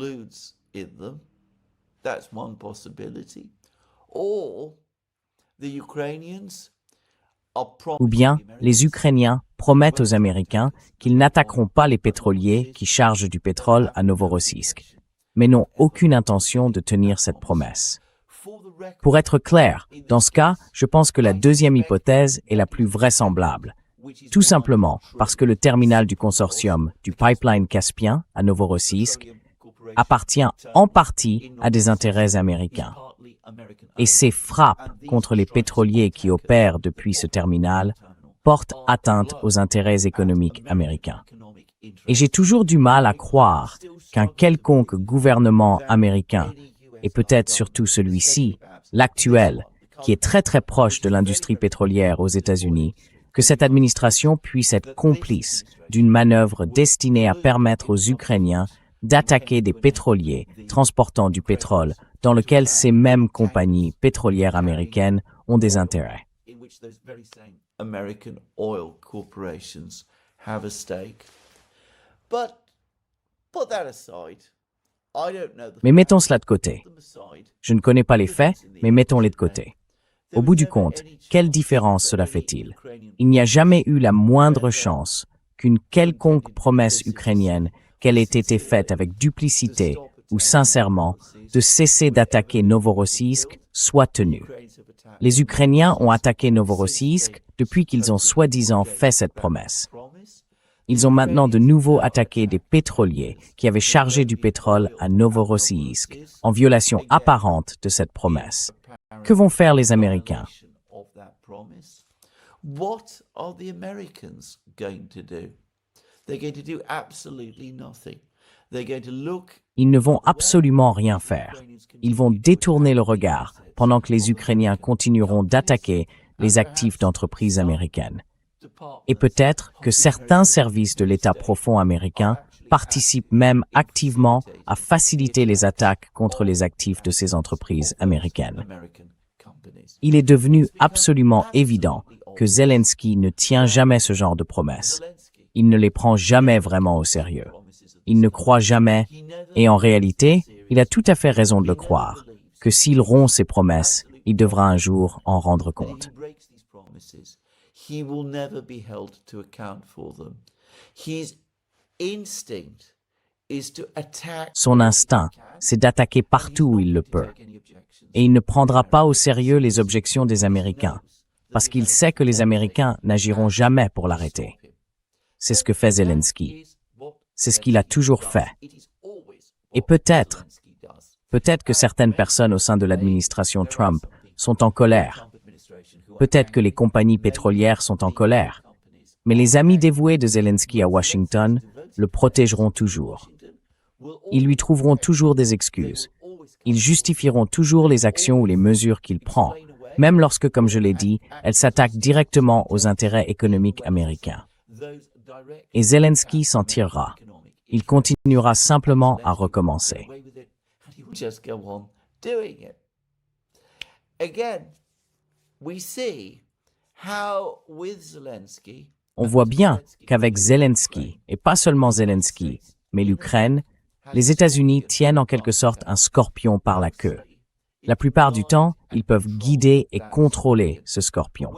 Ou bien, les Ukrainiens promettent aux Américains qu'ils n'attaqueront pas les pétroliers qui chargent du pétrole à Novorossiysk, mais n'ont aucune intention de tenir cette promesse. Pour être clair, dans ce cas, je pense que la deuxième hypothèse est la plus vraisemblable, tout simplement parce que le terminal du consortium du pipeline Caspien à Novorossiysk appartient en partie à des intérêts américains. Et ces frappes contre les pétroliers qui opèrent depuis ce terminal portent atteinte aux intérêts économiques américains. Et j'ai toujours du mal à croire qu'un quelconque gouvernement américain, et peut-être surtout celui-ci, l'actuel, qui est très très proche de l'industrie pétrolière aux États-Unis, que cette administration puisse être complice d'une manœuvre destinée à permettre aux Ukrainiens d'attaquer des pétroliers transportant du pétrole dans lequel ces mêmes compagnies pétrolières américaines ont des intérêts. Mais mettons cela de côté. Je ne connais pas les faits, mais mettons-les de côté. Au bout du compte, quelle différence cela fait-il? Il n'y a jamais eu la moindre chance qu'une quelconque promesse ukrainienne qu'elle ait été faite avec duplicité ou sincèrement de cesser d'attaquer Novorossiysk soit tenue. Les Ukrainiens ont attaqué Novorossiysk depuis qu'ils ont soi-disant fait cette promesse. Ils ont maintenant de nouveau attaqué des pétroliers qui avaient chargé du pétrole à Novorossiysk, en violation apparente de cette promesse. Que vont faire les Américains? What are the Americans going to do? They're going to do absolutely nothing. They're going to look. Ils ne vont absolument rien faire. Ils vont détourner le regard pendant que les Ukrainiens continueront d'attaquer les actifs d'entreprises américaines. Et peut-être que certains services de l'État profond américain participent même activement à faciliter les attaques contre les actifs de ces entreprises américaines. Il est devenu absolument évident que Zelensky ne tient jamais ce genre de promesses. Il ne les prend jamais vraiment au sérieux. Il ne croit jamais, et en réalité, il a tout à fait raison de le croire, que s'il rompt ses promesses, il devra un jour en rendre compte. he will never be held to account for them. His instinct is to attack. Son instinct, c'est d'attaquer partout où il le peut. Et il ne prendra pas au sérieux les objections des Américains, parce qu'il sait que les Américains n'agiront jamais pour l'arrêter. C'est ce que fait Zelensky. C'est ce qu'il a toujours fait. Et peut-être que certaines personnes au sein de l'administration Trump sont en colère. Peut-être que les compagnies pétrolières sont en colère. Mais les amis dévoués de Zelensky à Washington le protégeront toujours. Ils lui trouveront toujours des excuses. Ils justifieront toujours les actions ou les mesures qu'il prend, même lorsque, comme je l'ai dit, elles s'attaquent directement aux intérêts économiques américains. Et Zelensky s'en tirera. Il continuera simplement à recommencer. Just go on doing it. Again, we see how with Zelensky, On voit bien qu'avec Zelensky, et pas seulement Zelensky, mais l'Ukraine, les États-Unis tiennent en quelque sorte un scorpion par la queue. La plupart du temps, ils peuvent guider et contrôler ce scorpion.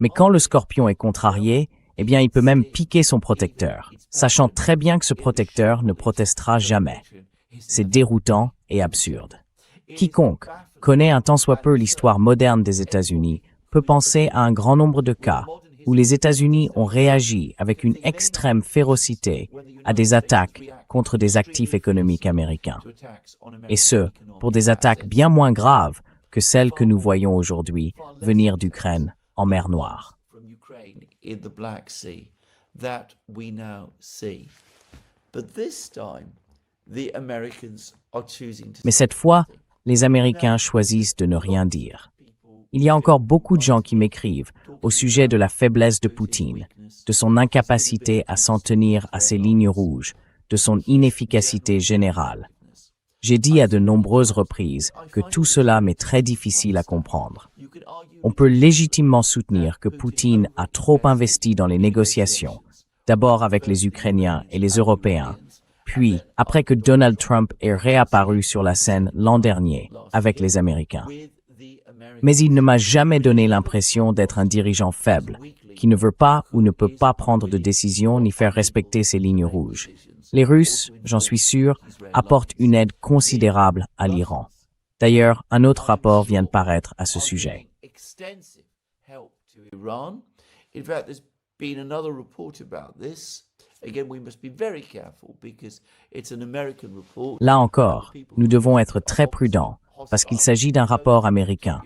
Mais quand le scorpion est contrarié, eh bien, il peut même piquer son protecteur, sachant très bien que ce protecteur ne protestera jamais. C'est déroutant et absurde. Quiconque connaît un tant soit peu l'histoire moderne des États-Unis peut penser à un grand nombre de cas où les États-Unis ont réagi avec une extrême férocité à des attaques contre des actifs économiques américains. Et ce, pour des attaques bien moins graves que celles que nous voyons aujourd'hui venir d'Ukraine en mer Noire. Mais cette fois, les Américains choisissent de ne rien dire. Il y a encore beaucoup de gens qui m'écrivent au sujet de la faiblesse de Poutine, de son incapacité à s'en tenir à ses lignes rouges, de son inefficacité générale. J'ai dit à de nombreuses reprises que tout cela m'est très difficile à comprendre. On peut légitimement soutenir que Poutine a trop investi dans les négociations, d'abord avec les Ukrainiens et les Européens, puis après que Donald Trump est réapparu sur la scène l'an dernier avec les Américains. Mais il ne m'a jamais donné l'impression d'être un dirigeant faible, qui ne veut pas ou ne peut pas prendre de décision ni faire respecter ses lignes rouges. Les Russes, j'en suis sûr, apportent une aide considérable à l'Iran. D'ailleurs, un autre rapport vient de paraître à ce sujet. Là encore, nous devons être très prudents parce qu'il s'agit d'un rapport américain.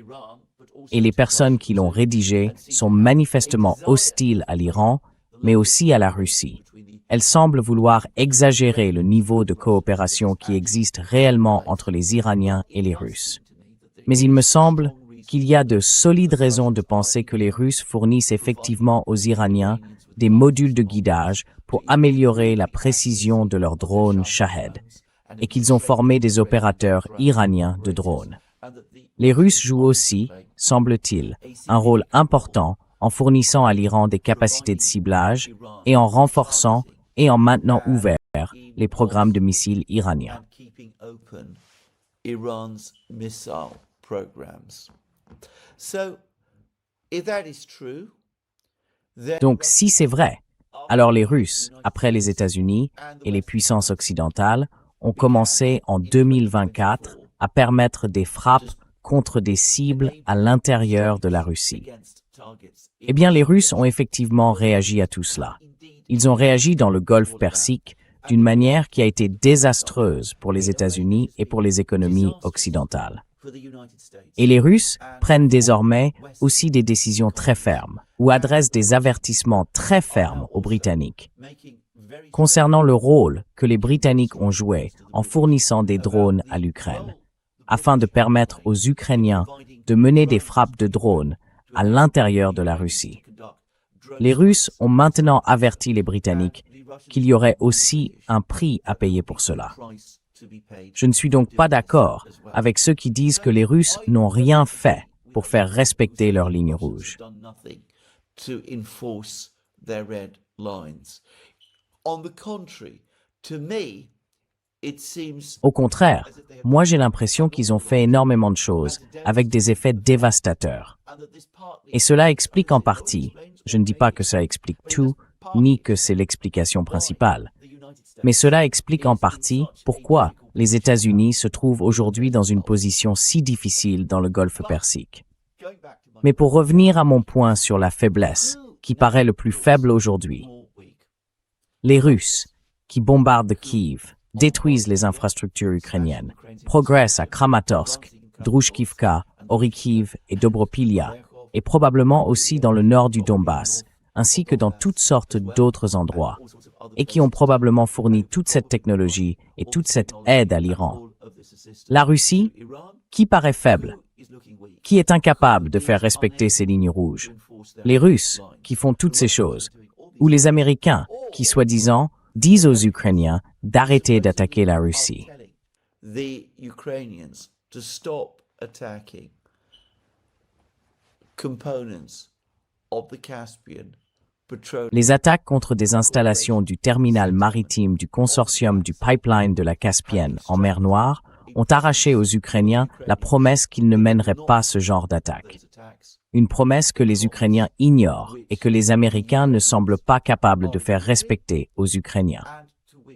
Et les personnes qui l'ont rédigé sont manifestement hostiles à l'Iran, mais aussi à la Russie. Elles semblent vouloir exagérer le niveau de coopération qui existe réellement entre les Iraniens et les Russes. Mais il me semble qu'il y a de solides raisons de penser que les Russes fournissent effectivement aux Iraniens des modules de guidage pour améliorer la précision de leurs drones Shahed, et qu'ils ont formé des opérateurs iraniens de drones. Les Russes jouent aussi, semble-t-il, un rôle important en fournissant à l'Iran des capacités de ciblage et en renforçant et en maintenant ouverts les programmes de missiles iraniens. Donc, si c'est vrai, alors les Russes, après les États-Unis et les puissances occidentales, ont commencé en 2024 à permettre des frappes contre des cibles à l'intérieur de la Russie. Eh bien, les Russes ont effectivement réagi à tout cela. Ils ont réagi dans le Golfe Persique d'une manière qui a été désastreuse pour les États-Unis et pour les économies occidentales. Et les Russes prennent désormais aussi des décisions très fermes ou adressent des avertissements très fermes aux Britanniques concernant le rôle que les Britanniques ont joué en fournissant des drones à l'Ukraine, afin de permettre aux Ukrainiens de mener des frappes de drones à l'intérieur de la Russie. Les Russes ont maintenant averti les Britanniques qu'il y aurait aussi un prix à payer pour cela. Je ne suis donc pas d'accord avec ceux qui disent que les Russes n'ont rien fait pour faire respecter leurs lignes rouges. it seems Au contraire, moi j'ai l'impression qu'ils ont fait énormément de choses, avec des effets dévastateurs. and that this partly Et cela explique en partie, je ne dis pas que ça explique tout, ni que c'est l'explication principale, the United States mais cela explique en partie pourquoi les États-Unis se trouvent aujourd'hui dans une position si difficile dans le Golfe Persique. going back to my Mais pour revenir à mon point sur la faiblesse, qui paraît le plus faible aujourd'hui, more week. les Russes, qui bombardent Kiev, détruisent les infrastructures ukrainiennes, progressent à Kramatorsk, Druzhkivka, Orikhiv et Dobropilya, et probablement aussi dans le nord du Donbass, ainsi que dans toutes sortes d'autres endroits, et qui ont probablement fourni toute cette technologie et toute cette aide à l'Iran. La Russie, qui paraît faible, qui est incapable de faire respecter ses lignes rouges, les Russes, qui font toutes ces choses, ou les Américains, qui soi-disant disent aux Ukrainiens d'arrêter d'attaquer la Russie. The Ukrainians to stop attacking components of the Caspian petroleum. Les attaques contre des installations du terminal maritime du consortium du pipeline de la Caspienne en mer Noire ont arraché aux Ukrainiens la promesse qu'ils ne mèneraient pas ce genre d'attaque. Une promesse que les Ukrainiens ignorent et que les Américains ne semblent pas capables de faire respecter aux Ukrainiens.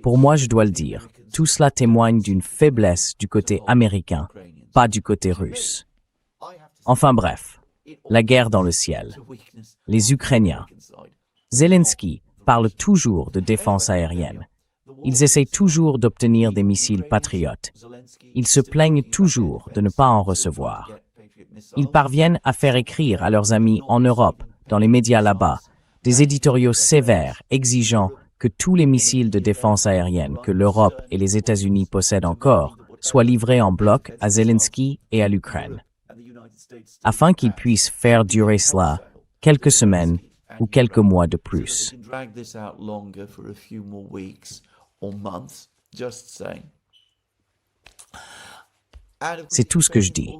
Pour moi, je dois le dire, tout cela témoigne d'une faiblesse du côté américain, pas du côté russe. Enfin bref, la guerre dans le ciel. Les Ukrainiens. Zelensky parle toujours de défense aérienne. Ils essayent toujours d'obtenir des missiles patriotes. Ils se plaignent toujours de ne pas en recevoir. Ils parviennent à faire écrire à leurs amis en Europe, dans les médias là-bas, des éditoriaux sévères exigeant que tous les missiles de défense aérienne que l'Europe et les États-Unis possèdent encore soient livrés en bloc à Zelensky et à l'Ukraine, afin qu'ils puissent faire durer cela quelques semaines ou quelques mois de plus. C'est tout ce que je dis.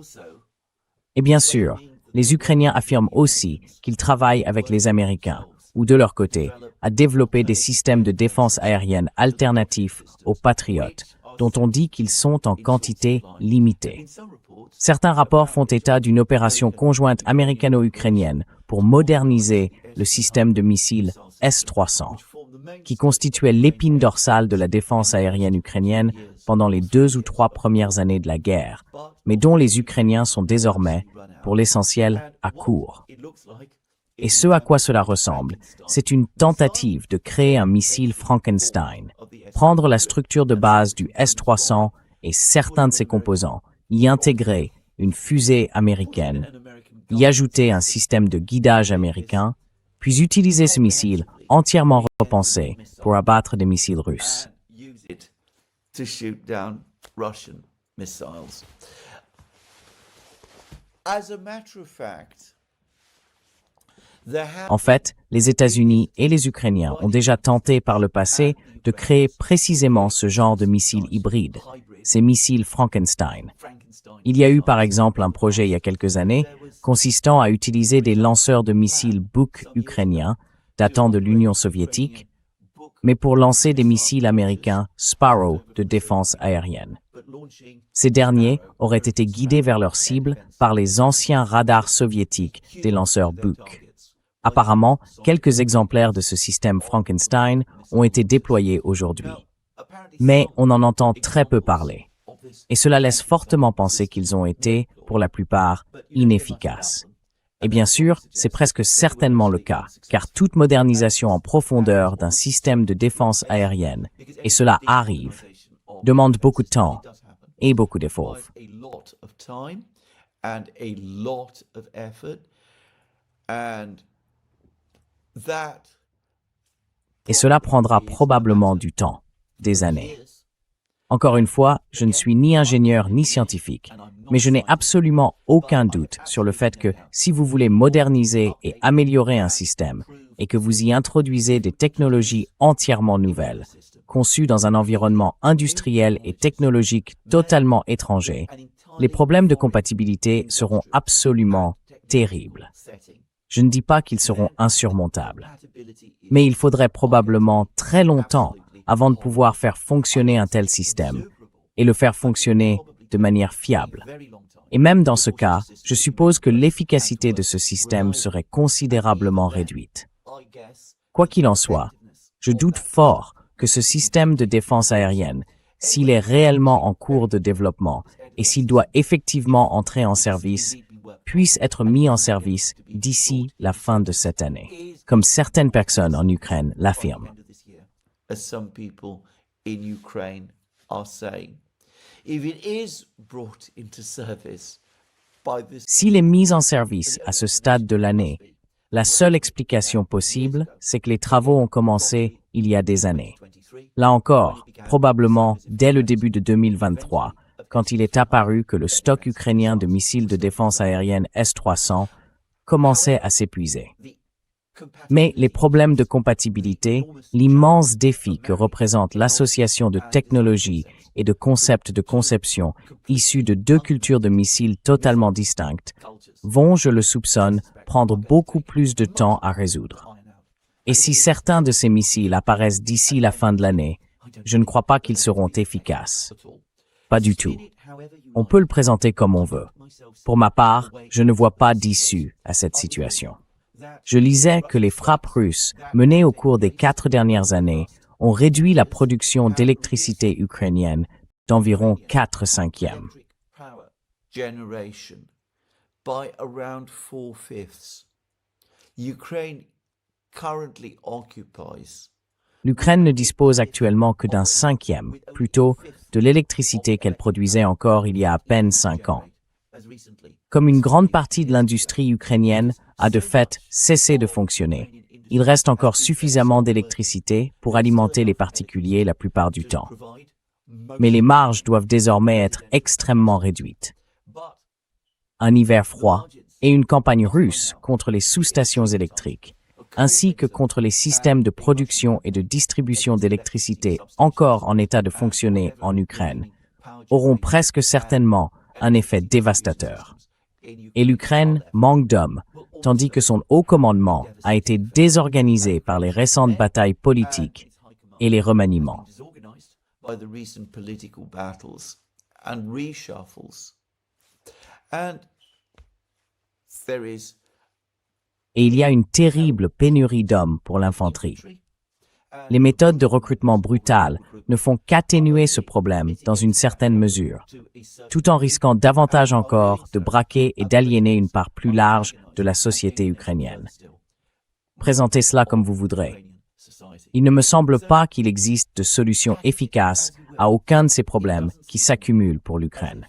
Et bien sûr, les Ukrainiens affirment aussi qu'ils travaillent avec les Américains, ou de leur côté, à développer des systèmes de défense aérienne alternatifs aux Patriotes, dont on dit qu'ils sont en quantité limitée. Certains rapports font état d'une opération conjointe américano-ukrainienne pour moderniser le système de missiles S-300, qui constituait l'épine dorsale de la défense aérienne ukrainienne pendant les 2 ou 3 premières années de la guerre, mais dont les Ukrainiens sont désormais, pour l'essentiel, à court. Et ce à quoi cela ressemble, c'est une tentative de créer un missile Frankenstein, prendre la structure de base du S-300 et certains de ses composants, y intégrer une fusée américaine, y ajouter un système de guidage américain, puis utiliser ce missile entièrement repensé pour abattre des missiles russes. En fait, les États-Unis et les Ukrainiens ont déjà tenté par le passé de créer précisément ce genre de missiles hybrides, ces missiles Frankenstein. Il y a eu par exemple un projet il y a quelques années consistant à utiliser des lanceurs de missiles Buk ukrainiens datant de l'Union soviétique, mais pour lancer des missiles américains Sparrow de défense aérienne. Ces derniers auraient été guidés vers leur cible par les anciens radars soviétiques des lanceurs Buk. Apparemment, quelques exemplaires de ce système Frankenstein ont été déployés aujourd'hui. Mais on en entend très peu parler. Et cela laisse fortement penser qu'ils ont été, pour la plupart, inefficaces. Et bien sûr, c'est presque certainement le cas, car toute modernisation en profondeur d'un système de défense aérienne, et cela arrive, demande beaucoup de temps et beaucoup d'efforts. Et cela prendra probablement du temps, des années. Encore une fois, je ne suis ni ingénieur ni scientifique, mais je n'ai absolument aucun doute sur le fait que si vous voulez moderniser et améliorer un système et que vous y introduisez des technologies entièrement nouvelles, conçues dans un environnement industriel et technologique totalement étranger, les problèmes de compatibilité seront absolument terribles. Je ne dis pas qu'ils seront insurmontables, mais il faudrait probablement très longtemps avant de pouvoir faire fonctionner un tel système et le faire fonctionner de manière fiable. Et même dans ce cas, je suppose que l'efficacité de ce système serait considérablement réduite. Quoi qu'il en soit, je doute fort que ce système de défense aérienne, s'il est réellement en cours de développement et s'il doit effectivement entrer en service, puisse être mis en service d'ici la fin de cette année, comme certaines personnes en Ukraine l'affirment. As some people in Ukraine are saying. If it is brought into service by this S'il est mis en service à ce stade de l'année, la seule explication possible, c'est que les travaux ont commencé il y a des années. Là encore, probablement dès le début de 2023, quand il est apparu que le stock ukrainien de missiles de défense aérienne S-300 commençait à s'épuiser. Mais les problèmes de compatibilité, l'immense défi que représente l'association de technologies et de concepts de conception issus de deux cultures de missiles totalement distinctes, vont, je le soupçonne, prendre beaucoup plus de temps à résoudre. Et si certains de ces missiles apparaissent d'ici la fin de l'année, je ne crois pas qu'ils seront efficaces. Pas du tout. On peut le présenter comme on veut. Pour ma part, je ne vois pas d'issue à cette situation. Je lisais que les frappes russes menées au cours des 4 dernières années ont réduit la production d'électricité ukrainienne d'environ 4/5. generation by around 4/5. Ukraine currently occupies L'Ukraine ne dispose actuellement que d'un 5e, plutôt, de l'électricité qu'elle produisait encore il y a à peine 5 ans. Comme une grande partie de l'industrie ukrainienne a de fait cessé de fonctionner, il reste encore suffisamment d'électricité pour alimenter les particuliers la plupart du temps. Mais les marges doivent désormais être extrêmement réduites. Un hiver froid et une campagne russe contre les sous-stations électriques, ainsi que contre les systèmes de production et de distribution d'électricité encore en état de fonctionner en Ukraine, auront presque certainement un effet dévastateur. Et l'Ukraine manque d'hommes, tandis que son haut commandement a été désorganisé par les récentes batailles politiques et les remaniements. by the recent political battles and reshuffles. And there is Et il y a une terrible pénurie d'hommes pour l'infanterie. Les méthodes de recrutement brutales ne font qu'atténuer ce problème dans une certaine mesure, tout en risquant davantage encore de braquer et d'aliéner une part plus large de la société ukrainienne. Présentez cela comme vous voudrez. Il ne me semble pas qu'il existe de solution efficace à aucun de ces problèmes qui s'accumulent pour l'Ukraine.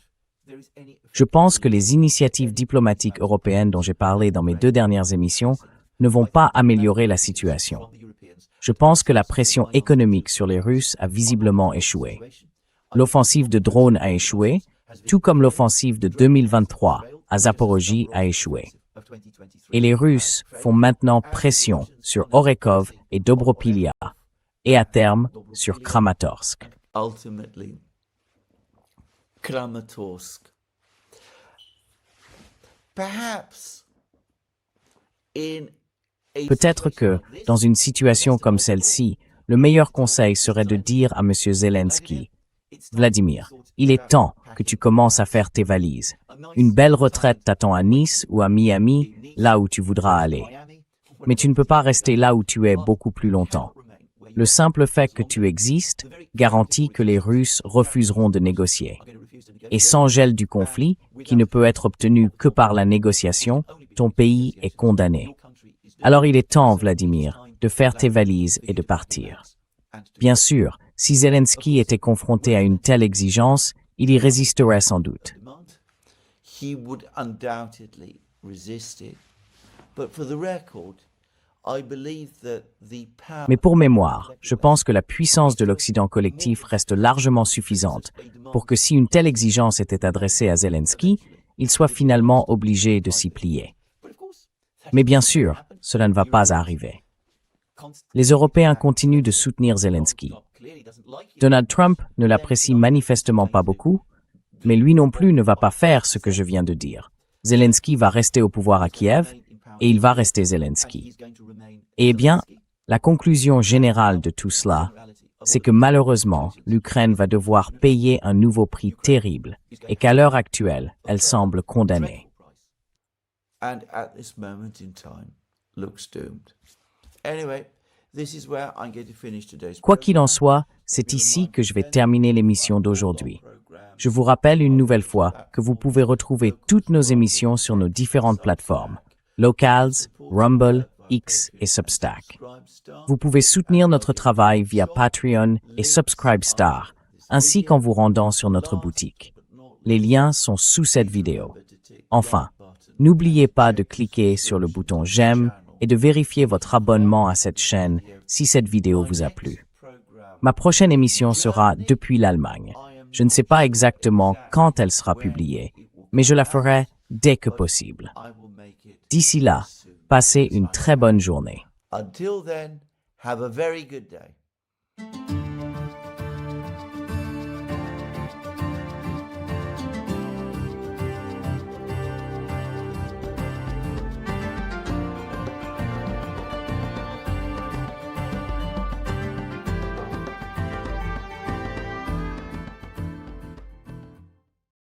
Je pense que les initiatives diplomatiques européennes dont j'ai parlé dans mes 2 dernières émissions ne vont pas améliorer la situation. Je pense que la pression économique sur les Russes a visiblement échoué. L'offensive de drones a échoué, tout comme l'offensive de 2023 à Zaporozhye a échoué. Et les Russes font maintenant pression sur Orekov et Dobropilya, et à terme sur Kramatorsk. ultimately Kramatorsk. Perhaps in a Peut-être que, dans une situation comme celle-ci, le meilleur conseil serait de dire à M. Zelensky, « Vladimir, il est temps que tu commences à faire tes valises. Une belle retraite t'attend à Nice ou à Miami, là où tu voudras aller. Mais tu ne peux pas rester là où tu es beaucoup plus longtemps. Le simple fait que tu existes garantit que les Russes refuseront de négocier. Et sans gel du conflit, qui ne peut être obtenu que par la négociation, ton pays est condamné. Alors il est temps, Vladimir, de faire tes valises et de partir. » Bien sûr, si Zelensky était confronté à une telle exigence, il y résisterait sans doute. he would undoubtedly resist it. But for the record, I believe that the power Mais pour mémoire, je pense que la puissance de l'Occident collectif reste largement suffisante pour que si une telle exigence était adressée à Zelensky, il soit finalement obligé de s'y plier. Mais bien sûr, cela ne va pas arriver. Les Européens continuent de soutenir Zelensky. Donald Trump ne l'apprécie manifestement pas beaucoup, mais lui non plus ne va pas faire ce que je viens de dire. Zelensky va rester au pouvoir à Kiev, et il va rester Zelensky. Eh bien, la conclusion générale de tout cela, c'est que malheureusement, l'Ukraine va devoir payer un nouveau prix terrible et qu'à l'heure actuelle, elle semble condamnée. And at this moment in time looks doomed. Anyway, this is where I'm going to finish today's Quoi qu'il en soit, c'est ici que je vais terminer l'émission d'aujourd'hui. Je vous rappelle une nouvelle fois que vous pouvez retrouver toutes nos émissions sur nos différentes plateformes, Locals, Rumble, X et Substack. Vous pouvez soutenir notre travail via Patreon et Subscribestar, ainsi qu'en vous rendant sur notre boutique. Les liens sont sous cette vidéo. Enfin, n'oubliez pas de cliquer sur le bouton j'aime et de vérifier votre abonnement à cette chaîne si cette vidéo vous a plu. Ma prochaine émission sera depuis l'Allemagne. Je ne sais pas exactement quand elle sera publiée, mais je la ferai dès que possible. D'ici là, passez une très bonne journée. Until then, have a very good day.